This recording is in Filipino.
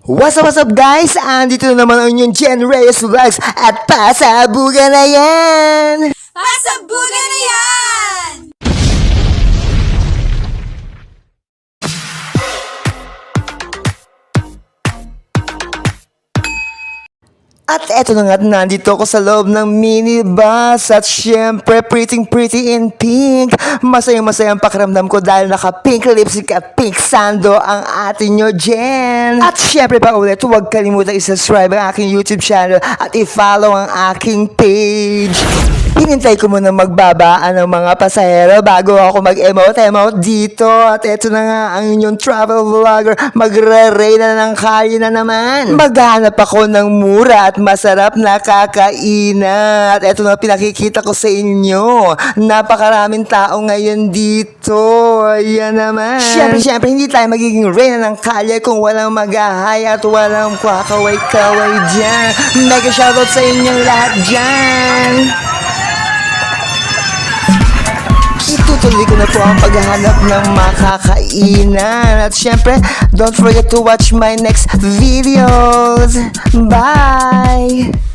What's up guys? Andito na naman ang inyong Jen Reyes Vlogs at pasabugan na yan! Pasabugan na yan! At eto na nga, nandito ako sa loob ng minibus at syempre pretty in pink. Masayang pakiramdam ko dahil naka-pink lipstick at pink sando ang atin nyo, Jen. At syempre pa ulit, huwag kalimutan i-subscribe ang aking YouTube channel at i-follow ang aking page. Hinintay ko muna magbabaan ng mga pasahero bago ako mag-emote dito. At eto na nga ang inyong travel vlogger, magre-ray na ng kalye na naman. Maghanap ako ng mura at masarap na kakainan. At eto na pinakikita ko sa inyo. Napakaraming tao ngayon dito. Ayan naman. Siyempre, hindi tayo magiging reyna ng kalye kung walang mag-ahay at walang kakaway-kaway dyan. Mega shoutout sa inyong lahat dyan. Itutuloy ko na po ang paghahanap ng makakainan. At syempre, don't forget to watch my next videos. Bye!